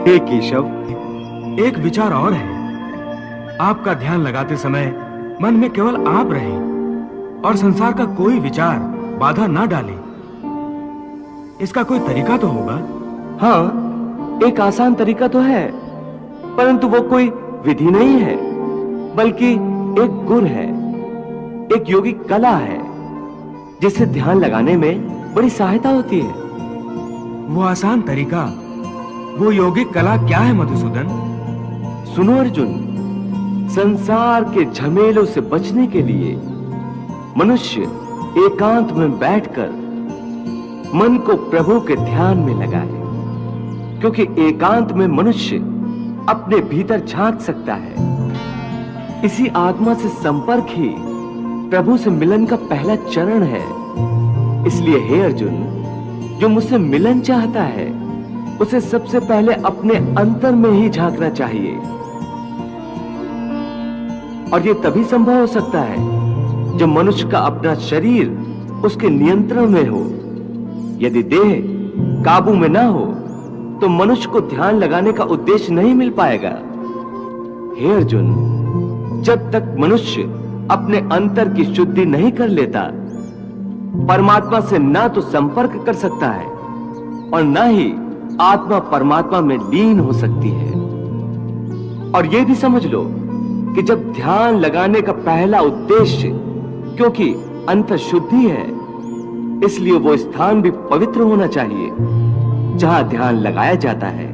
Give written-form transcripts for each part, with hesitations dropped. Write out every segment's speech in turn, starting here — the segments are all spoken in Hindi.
हे केशव, एक विचार और है। आपका ध्यान लगाते समय मन में केवल आप रहें और संसार का कोई विचार बाधा ना डाले। इसका कोई तरीका तो होगा? हाँ, एक आसान तरीका तो है, परंतु वो कोई विधि नहीं है, बल्कि एक गुण है, एक योगिक कला है, जिससे ध्यान लगाने में बड़ी सहायता होती है। वो आसान तरीका, वो योगिक कला क्या है मधुसूदन? सुनो अर्जुन, संसार के झमेलों से बचने के लिए मनुष्य एकांत में बैठकर मन को प्रभु के ध्यान में लगाए, क्योंकि एकांत में मनुष्य अपने भीतर झांक सकता है। इसी आत्मा से संपर्क ही प्रभु से मिलन का पहला चरण है। इसलिए हे अर्जुन, जो मुझसे मिलन चाहता है उसे सबसे पहले अपने अंतर में ही झांकना चाहिए, और यह तभी संभव हो सकता है जब मनुष्य का अपना शरीर उसके नियंत्रण में हो। यदि देह काबू में ना हो तो मनुष्य को ध्यान लगाने का उद्देश्य नहीं मिल पाएगा। हे अर्जुन, जब तक मनुष्य अपने अंतर की शुद्धि नहीं कर लेता, परमात्मा से ना तो संपर्क कर सकता है और ना ही आत्मा परमात्मा में लीन हो सकती है। और यह भी समझ लो कि जब ध्यान लगाने का पहला उद्देश्य, क्योंकि अंतर शुद्धि है, इसलिए वो स्थान भी पवित्र होना चाहिए जहां ध्यान लगाया जाता है।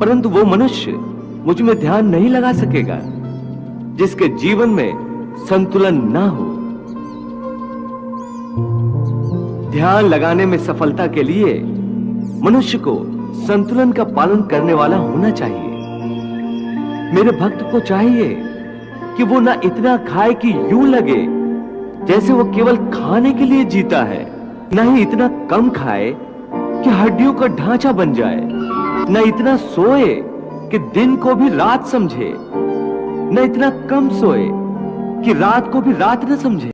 परंतु वो मनुष्य मुझ में ध्यान नहीं लगा सकेगा जिसके जीवन में संतुलन ना हो। ध्यान लगाने में सफलता के लिए मनुष्य को संतुलन का पालन करने वाला होना चाहिए। मेरे भक्त को चाहिए कि वो ना इतना खाए कि यूं लगे जैसे वो केवल खाने के लिए जीता है, ना ही इतना कम खाए कि हड्डियों का ढांचा बन जाए, ना इतना सोए कि दिन को भी रात समझे, ना इतना कम सोए कि रात को भी रात न समझे।